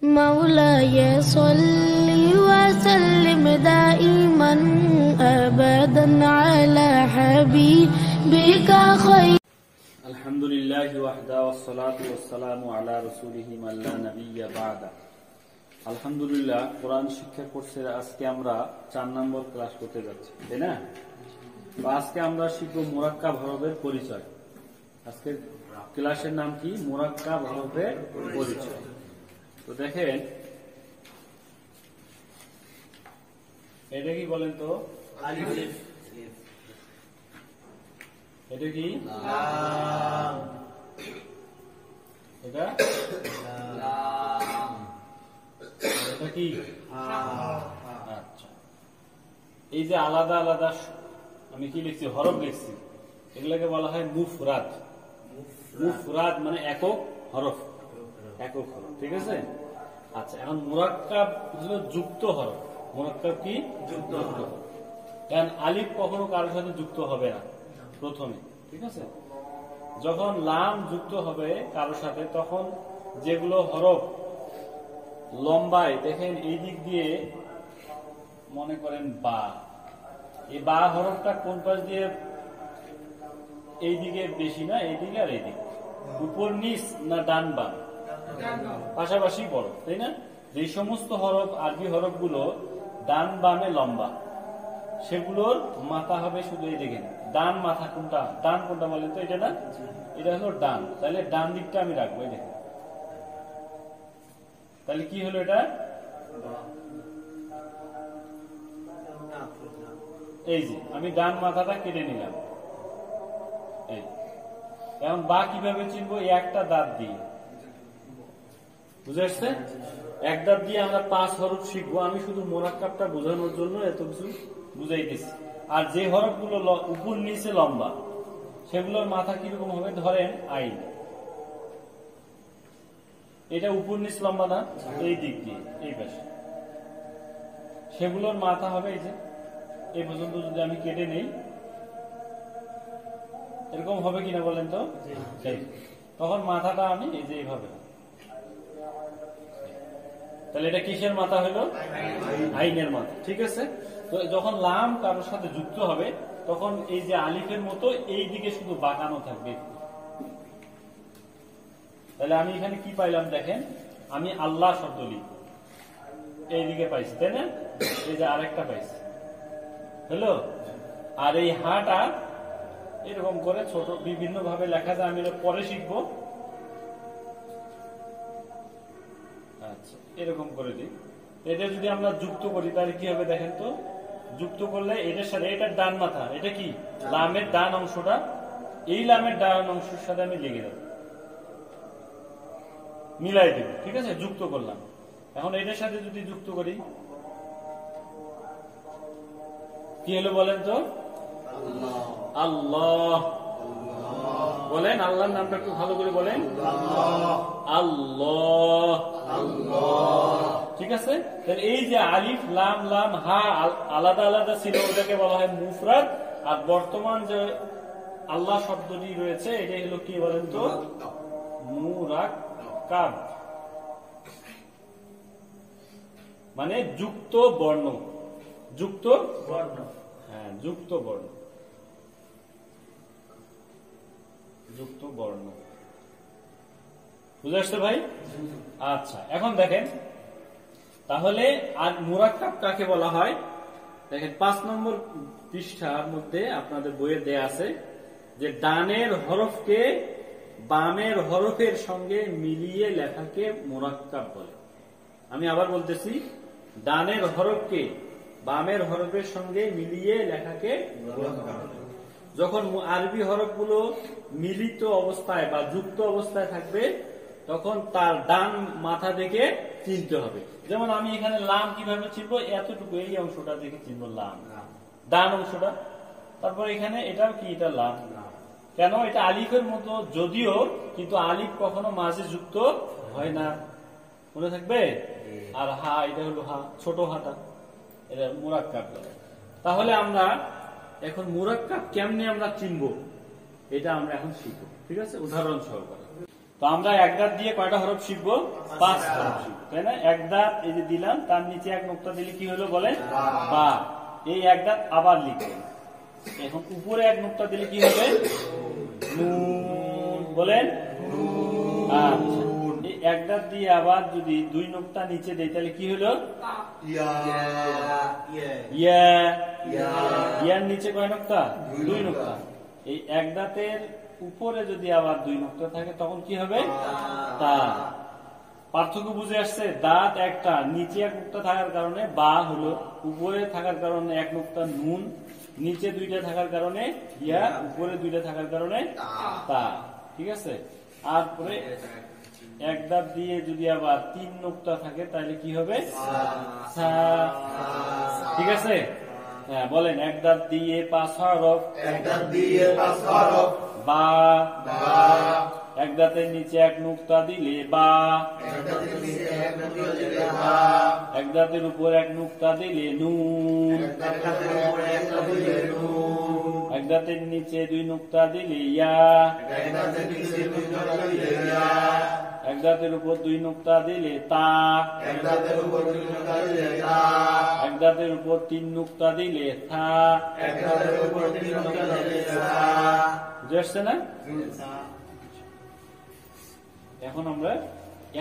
مولاي صل وسلم دائما أبدا على حبيبك خير الحمد لله وحده والصلاة والسلام على رسوله من لا نبي بعده আলহামদুলিল্লাহ কোরআন শিক্ষা কোর্সের আজকে আমরা 4 নম্বর ক্লাস করতে যাচ্ছি তাই না তো আজকে আমরা শিখব মুরাক্কাব হরফের পরিচয় আজকে ক্লাসের নাম কি মুরাক্কাব হরফের পরিচয় তো দেখেন এটা কি বলেন তো আলিফ এটা কি লাম এটা লাম এটা কি আচ্ছা এই যে আলাদা আলাদা আমি কি লিখছি হরফ লিখছি এগুলোকে বলা হয় মুফরাদ মুফরাদ মানে একক হরফ ঠিক আছে আচ্ছা এখন মুরাক্কাব হলো যুক্ত হরফ মুরাক্কাব কি যুক্ত হরফ কারণ আলিফ কখনো কারোর সাথে যুক্ত হবে না প্রথমে ঠিক আছে যখন লাম যুক্ত হবে কারোর সাথে তখন যেগুলো হরফ লম্বায় দেখেন এই দিক দিয়ে মনে করেন বা এই বা হরফটা কোন পাশ দিয়ে এই দিকে বেশি না এই দিকে আর এই দিকে উপর নিচ না ডান বাম পাশাপাশি বড় তাই না যে সমস্ত হরফ আরবি হরফগুলো ডান বামে লম্বা সেগুলোর মাথা হবে শুধু এই দেখেন ডান মাথা কোনটা ডান কোনটা বলেন তো এটা না এটা হলো ডান তাহলে ডান দিকটা আমি রাখবো এই দেখেন তাহলে কি হলো এটা এই যে আমি ডান মাথাটা কেটে নিলাম এই এখন বা কিভাবে চিনবো একটা দাঁত দিয়ে বুঝে আসছে এক দাঁত দিয়ে আমরা 5 হরফ শিখবো আমি শুধু মুরাক্কাবটা বোঝানোর জন্য এত কিছু বুঝাইতেছি আর যে হরফগুলো উপর নিচে লম্বা সেগুলোর মাথা কিরকম হবে ধরেন আইন এটা উপর নিচ লম্বা না এই দিক দিয়ে এই পাশে সেগুলোর মাথা হবে এই যে এই পর্যন্ত যদি আমি কেটে নেই এরকম হবে কিনা বলেন তো তখন মাথাটা আমি এই যে এইভাবে তাহলে এটা কিসের মাথা হলো আইনের মাথা ঠিক আছে তো যখন লাম কারোর সাথে যুক্ত হবে তখন এই যে আলিফের মতো এই দিকে শুধু বাঁকানো থাকবে তাহলে আমি এখানে কি পাইলাম দেখেন আমি আল্লাহ শব্দ লিখব এইদিকে পাইছি তাই না এই যে আরেকটা পাইছি হলো আর এই হাটা এরকম করে ছোট বিভিন্ন ভাবে লেখা যায় আমি পরে শিখবো আচ্ছা এরকম করে দিই এটা যদি আমরা যুক্ত করি তাহলে কি হবে দেখেন তো যুক্ত করলে এটার সাথে এটার ডান মাথা এটা কি লামের ডান অংশটা এই লামের ডান অংশের সাথে আমি লেগে দেব মিলাই দেব ঠিক আছে যুক্ত করলাম এখন এটার সাথে যদি যুক্ত করি কি হলো বলেন তো আল্লাহ বলেন আল্লাহর নামটা একটু ভালো করে বলেন আল্লাহ ঠিক আছে তাহলে এই যে আলিফ লাম লাম হা আলাদা আলাদা ছিল ওটাকে বলা হয় মুফরাদ আর বর্তমান যে আল্লাহ শব্দটি রয়েছে এটাই হলো কি বলেন তো মুরাক্কাব মানে যুক্ত বর্ণ যুক্ত বর্ণ হ্যাঁ যুক্ত বর্ণ যুক্ত বর্ণ বুঝে আসছে ভাই আচ্ছা এখন দেখেন তাহলে আর মুরাক্কাব কাকে বলা হয় দেখেন 5 নম্বর পৃষ্ঠার মধ্যে আপনাদের বইয়ে দেয়া আছে যে ডানের হরফকে বামের হরফের সঙ্গে মিলিয়ে লেখাকে মুরাক্কাব বলে আমি আবার বলতেছি ডানের হরফকে বামের হরফের সঙ্গে মিলিয়ে লেখাকে মুরাক্কাব বলে যখন আরবি হরফগুলো মিলিত অবস্থায় বা যুক্ত অবস্থায় থাকবে তখন তার ডান মাথা দেখে চিনতে হবে যেমন আমি এখানে লাম কিভাবে চিনবো এতটুকু এই অংশটা দেখে চিনবো লাম ডান অংশটা তারপর এখানে এটাও কি এটা লাম কেন এটা আলিফের মতো যদিও কিন্তু আলিফ কখনো মাঝে যুক্ত হয় না মনে থাকবে আর হা এটা হলো হা ছোট হাটা এটা মুরাক্কাব তাহলে আমরা এখন মুরাক্কাব কেমনে আমরা চিনবো এটা আমরা এখন শিখব ঠিক আছে উদাহরণ সহকারে তো আমরা এক দাঁত দিয়ে কয়টা হরফ শিখবো? 5 হরফ শিখবো, তাই না? এক দাঁত এই যে দিলাম, তার নিচে এক নোক্তা দিলে কি হলো বলেন? বা। এই এক দাঁত আবার লিখবেন। এখন উপরে এক নোক্তা দিলে কি হবে? নুন। বলেন আচ্ছা। এই এক দাঁত দিয়ে আবার যদি 2 নোক্তা নিচে দেই তাহলে কি হলো? ইয়া। ইয়ার নিচে কয় নোক্তা? 2 নোক্তা। এই এক দাঁতের উপরে যদি আবার 2 নোক্তা থাকে তখন কি হবে? তা। পার্থক্য বুঝে আসছে? দাঁত একটা, নিচে এক নোক্তা থাকার কারণে বা হলো, উপরে থাকার কারণে এক নোক্তা নুন, নিচে 2টা থাকার কারণে ইয়া, উপরে 2টা থাকার কারণে তা। ঠিক আছে? আর পরে এক দাঁত দিয়ে যদি আবার 3 নোক্তা থাকে তাহলে কি হবে? সা। ঠিক আছে? হ্যাঁ, বলেন এক দাঁত দিয়ে 5 হরফ। বা। এক দাঁতের নিচে এক নোক্তা দিলে বা। এক দাঁতের উপর এক নোক্তা দিলে নুন। এক দাঁতের নিচে 2 নোক্তা দিলে ইয়া। এক দাঁতের উপর 2 নোক্তা দিলে তা। এক দাঁতের উপর 3 নোক্তা দিলে থা। বুঝে আসছে না?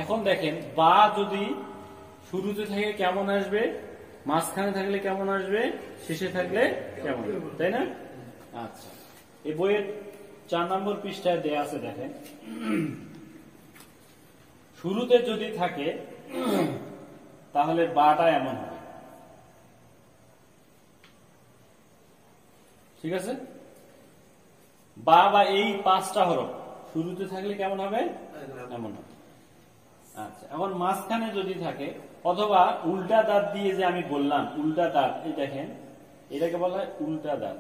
এখন দেখেন বা যদি শুরুতে থাকে কেমন আসবে, মাঝখানে থাকলে কেমন আসবে, শেষে থাকলে কেমন আসবে, তাই না? আচ্ছা, এই বইয়ের 4 নম্বর পৃষ্ঠায় দেয়া আছে, দেখেন। শুরুতে যদি থাকে তাহলে বাটা এমন হবে। ঠিক আছে? বা এই 5টা হরফ শুরুতে থাকলে কেমন হবে? এমন হবে। আচ্ছা, এখন মাঝখানে যদি থাকে, অথবা উল্টা দাঁত দিয়ে যে আমি বললাম উল্টা দাঁত, এই দেখেন এটাকে বলা হয় উল্টা দাঁত।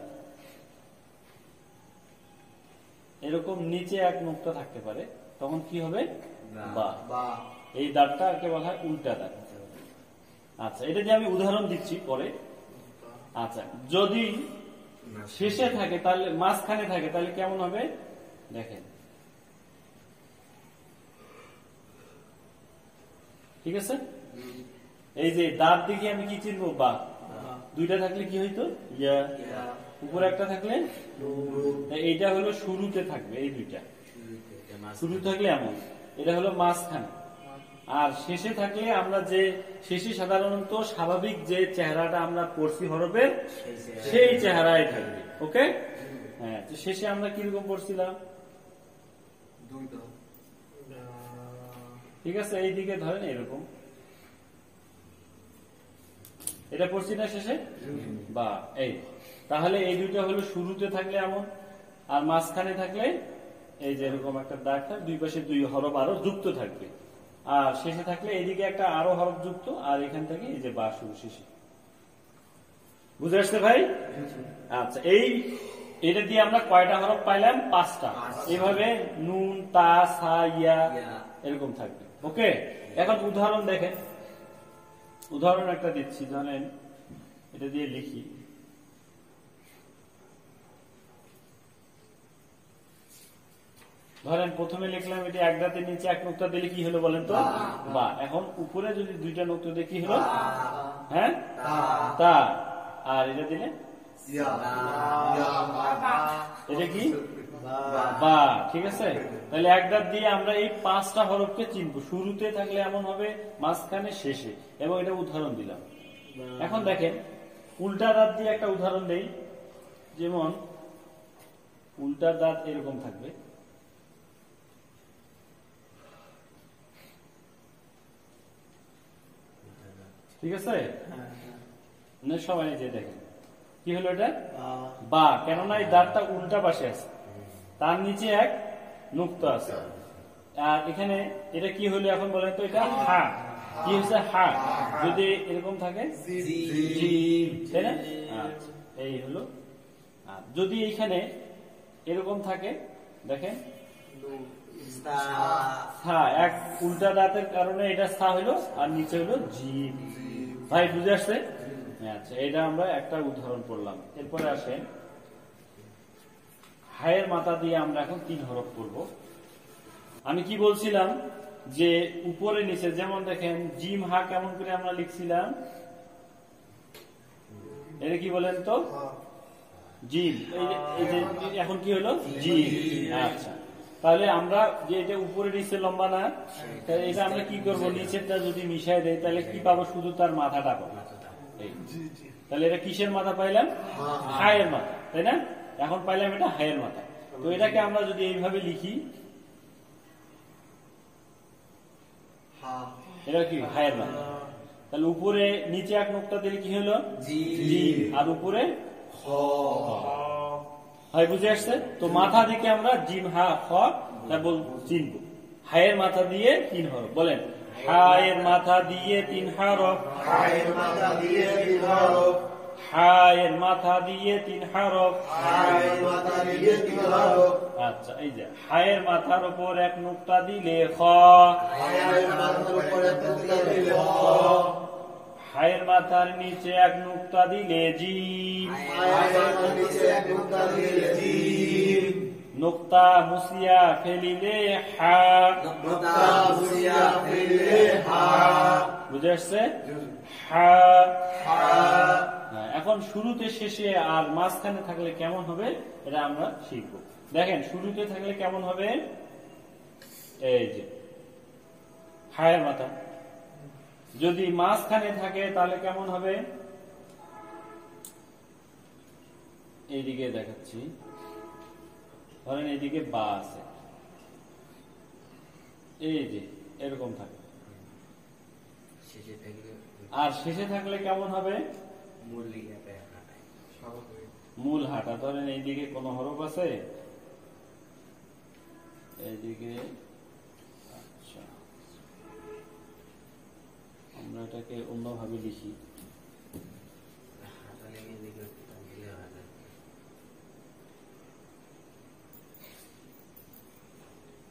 এরকম নিচে এক নোক্তা থাকতে পারে, তখন কি হবে? বা। এই দাঁতটাকে বলা হয় উল্টা দাঁত। আচ্ছা, এটা দিয়ে আমি উদাহরণ দিচ্ছি পরে। আচ্ছা, যদি শেষে থাকে তাহলে, মাঝখানে থাকে তাহলে কেমন হবে দেখেন। ঠিক আছে? এই যে দাঁত দিকে আমি কি চিনবো? বা। 2টা থাকলে কি হইতো? ইয়া। উপরে একটা থাকলে এইটা হলো শুরুতে থাকবে, এই 2টা শুরু থাকলে এমন, এটা হলো মাঝখানে। আর শেষে থাকলে আমরা যে শেষে সাধারণত স্বাভাবিক যে চেহারাটা আমরা পড়ছি হরফের, সেই চেহারায় থাকবে। ওকে? হ্যাঁ, তো শেষে আমরা কিরকম পড়ছিলাম? ঠিক আছে, এই দিকে ধরেন এরকম, এটা পড়ছি না শেষে? বা। এই তাহলে এই 2টা হলো শুরুতে থাকলে এমন, আর মাঝখানে থাকলে এই যে এরকম একটা দাগ থাকবে, 2 পাশে 2 হরফ আরো যুক্ত থাকবে, আর শেষে থাকলে এদিকে একটা আরো হরফ যুক্ত, আর এখান থেকে এই যে বা শুরু শেষে। বুঝে আসছে ভাই? আচ্ছা, এটা দিয়ে আমরা কয়টা হরফ পাইলাম? 5টা। এইভাবে নুন, তা, সা, ইয়া এরকম থাকবে। ওকে? এখন উদাহরণ দেখেন, উদাহরণ একটা দিচ্ছি, জানেন এটা দিয়ে লিখি। ধরেন প্রথমে লিখলাম এটা এক দাঁতের নিচে এক নোক্তা দিলে কি হলো বলেন তো? বা। এখন উপরে যদি 2টা নোক্তা দিয়ে কি হলো? হ্যাঁ, তা। আর এটা দিলে এটা কি? বা। ঠিক আছে? তাহলে এক দাঁত দিয়ে আমরা এই 5টা হরফকে চিনবো। শুরুতে থাকলে এমন হবে, মাঝখানে, শেষে, এবং এটা উদাহরণ দিলাম। এখন দেখেন উল্টা দাঁত দিয়ে একটা উদাহরণ দেই। যেমন উল্টা দাঁত এরকম থাকবে, ঠিক আছে? সবাই যে দেখেন কি হলো, এটা বা। কেননা এই দাঁতটা উল্টা পাশে আছে, তার নিচে এক নোক্তা আছে, আর এখানে এটা কি হলো এখন বলেন তো? এটা হা। কি হচ্ছে? হা। যদি এরকম থাকে তাই না? এই হলো। যদি এইখানে এরকম থাকে, দেখেন এক উল্টা দাঁতের কারণে এটা সা হলো, আর নিচে হলো জিম। ভাই বুঝে আসছে? আচ্ছা, এটা আমরা একটা উদাহরণ পড়লাম। এরপরে আসেন হায়ের মাথা দিয়ে আমরা এখন 3 হরফ পড়ব। আমি কি বলছিলাম যে উপরে নিচে, যেমন দেখেন জিম হা কেমন করে আমরা লিখছিলাম, এটা কি বলেন তো, জিম। এই যে এখন কি হলো, জিম। আচ্ছা, তাহলে আমরা যে এটা উপরে নিচে লম্বা না, তাহলে এটা আমরা কি করব, নিচেরটা যদি মিশাই দেই তাহলে কি পাবো, শুধু তার মাথাটা পাবো। তাহলে এটা কিসের মাথা পাইলাম, হায়ের মাথা, তাই না? এখন পাইলাম এটা হায়ের মাথা। তো এটাকে আমরা যদি এইভাবে লিখি, এটা কি হায়ের মাথা। তাহলে উপরে নিচে এক নোক্তা দিলে কি হলো, জিম, আর উপরে হয়, বুঝে আসছে তো? মাথা দিকে আমরা জিম হা খ চিনব। হায়ের মাথা দিয়ে 3 হরফ, বলেন হায়ের মাথা দিয়ে 3 হরফ, হায়ের মাথা দিয়ে 3 হরফ, হায়ের মাথা দিয়ে 3 হরফ, হায়ের মাথা দিয়ে 3 হরফ। আচ্ছা, এই যে হায়ের মাথার উপর এক নোক্তা দিলে খ, হায়ের মাথার উপর এক নোক্তা দিলে খ, হায়ের মাথার নিচে এক নোক্তা দিলে জিম, হায়ের মাথার নিচে এক নোক্তা দিলে জিম, নোক্তা মুছিয়া ফেলিলে হা, নোক্তা মুছিয়া ফেলিলে হা। বুঝে আসছে? হা। এখন শুরুতে শেষে আর মাঝখানে থাকলে কেমন হবে এটা আমরা শিখব। দেখেন শুরুতে থাকলে কেমন হবে, এই যে হায়ের মাথা। যদি মাঝখানে থাকে তাহলে কেমন হবে, এইদিকে দেখাচ্ছি, ধরেন এইদিকে বা আছে, এই যে এরকম থাকে। আর শেষে থাকলে কেমন হবে, মূল হাঁটা। ধরেন এইদিকে কোন হরফ আছে, এইদিকে, আচ্ছা আমরা এটাকে অন্যভাবে লিখি,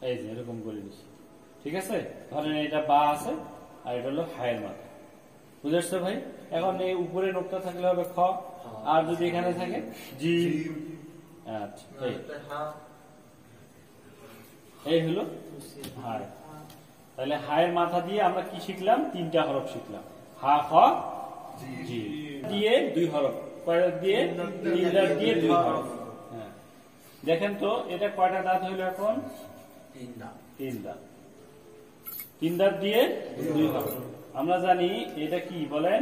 এই যে এরকম করে লিখি, ঠিক আছে? ধরেন এটা বা আছে আর এটা হলো হায়ের মাথা। বুঝে আসছে ভাই? এখন এই উপরে নোক্তা থাকলে হবে খ, আর যদি এখানে থাকে জিম। আচ্ছা, এই হলো হায়। তাহলে হায়ের মাথা দিয়ে আমরা কি শিখলাম, 3টা হরফ শিখলাম, হা খ জি দিয়ে 2 হরফ, কয়টা দিয়ে, 3 দাঁত দিয়ে 2 হরফ। হ্যাঁ, দেখেন তো এটা কয়টা দাঁত হইলো এখন, 3 দাঁত। 3 দাঁত দিয়ে 2 হরফ। আমরা জানি এটা কি বলেন,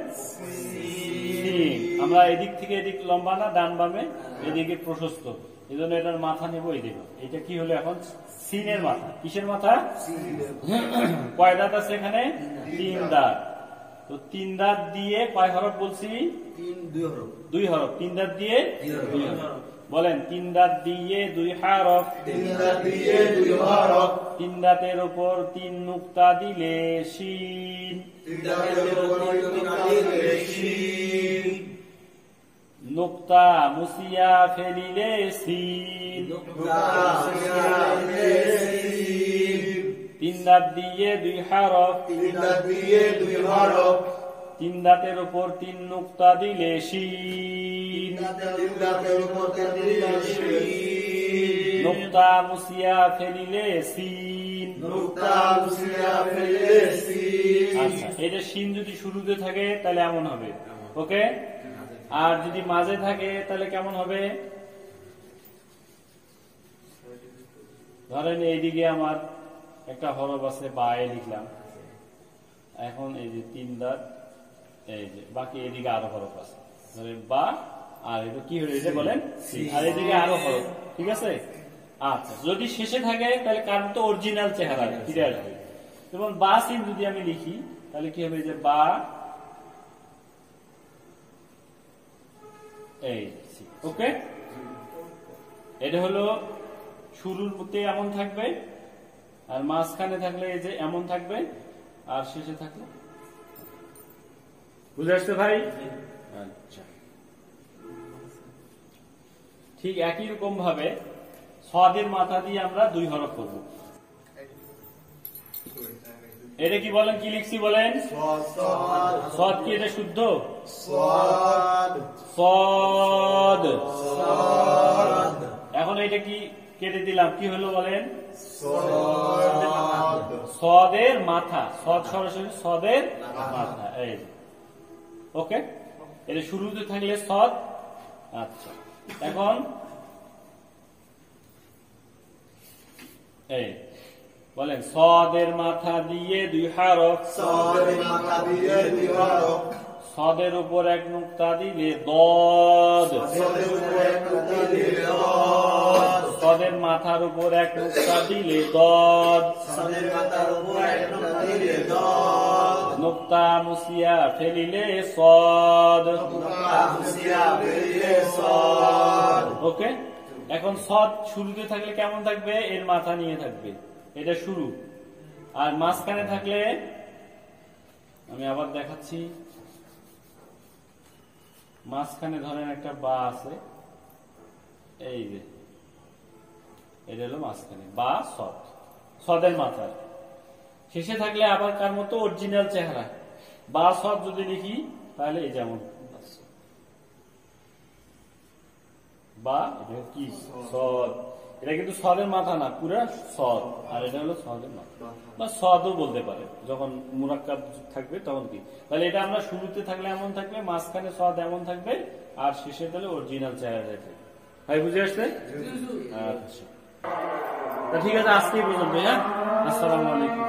সিন। আমরা এদিক থেকে এদিক লম্বা না, ডান বামে, এদিকে প্রশস্ত, এই জন্য এটার মাথা নেবো এদিকে। এটা কি হলো এখন, সিনের মাথা। কিসের মাথা, কয় দাঁত আছে এখানে, 3 দাঁত। তো 3 দাঁত দিয়ে কয় হরফ বলছি, 2 হরফ। 3 দাঁত দিয়ে 2 হরফ, বলেন 3 দাঁত দিয়ে 2 হরফ, 3 দাঁতের উপর 3 নুক্তা দিলে শিন, নুক্তা মুছিয়া ফেলিলে সিন, 3 দাঁত দিয়ে 2 হরফ, 3 দাঁতের উপর 3 নুক্তা দিলে শিন, নুক্তা মুছিয়া ফেলিলে সিন। আচ্ছা, এটা শিন যদি শুরুতে থাকে তাহলে এমন হবে, ওকে? আর যদি মাঝে থাকে তাহলে কেমন হবে, ধরেন এইদিকে আমার একটা হরফ আছে বা, এ লিখলাম। এখন এই যে 3 দাঁত, এই যে বাকি এদিকে আরো হরফ আছে, ধরেন বা, আর এটা কি হলো, এটা বলেন সিন, আর এদিকে আরো হরফ, ঠিক আছে? আচ্ছা, যদি শেষে থাকে তাহলে কারণ তো অরিজিনাল চেহারা ফিরে আসবে। যেমন বা সিন যদি আমি লিখি তাহলে কি হবে, যে বা, এই ওকে। এটা হলো শুরুর মধ্যে এমন থাকবে, আর মাঝখানে থাকলে এই যে এমন থাকবে, আর শেষে থাকলে, বুঝে আসছে ভাই? আচ্ছা, ঠিক একই রকম ভাবে সদের মাথা দিয়ে আমরা 2 হরফ করব। এটা কি বলেন, কি লিখছি বলেন, সদ। কি এটা শুদ্ধ, সদ। এখন এটা কি কেটে দিলাম, কি হলো বলেন? সদের মাথা, সদ সরাসরি সদের মাথা, এই ওকে। এটা শুরুতে থাকলে সদ। আচ্ছা, এখন এই বলেন সদের মাথা দিয়ে দুই হরফ, সদের উপর এক নুক্তা দিলে দদ, সদের মাথার উপর এক নুক্তা দিলে দদ, নুক্তা মুসিয়া ফেলিলে সদ। ওকে, এখন সদ শুরুতে থাকলে কেমন থাকবে? এর মাথা নিয়ে থাকবে, এটা শুরু। আর মাঝখানে থাকলে, আমি আবার দেখাচ্ছি, মাঝখানে ধরেন একটা বা আছে, এই যে এটা হলো মাঝখানে বা সদ, সদের মাথার শেষে থাকলে আবার কার মতো? অরিজিনাল চেহারা। বা সদ যদি লিখি তাহলে এই যেমন বা, এটা কি সদ, এটা কিন্তু সদের মাথা না, পুরা সদ। আর এটা হলো সদের মাথা বা সদও বলতে পারে, যখন মুরাক্কাব থাকবে তখন কি। তাহলে এটা আমরা শুরুতে থাকলে এমন থাকবে, মাঝখানে সদ এমন থাকবে, আর শেষে তাহলে অরিজিনাল চেহারা থাকবে। ভাই বুঝে আসছে? আচ্ছা, ঠিক আছে, আজকেই পর্যন্ত। হ্যাঁ, আসসালামু আলাইকুম।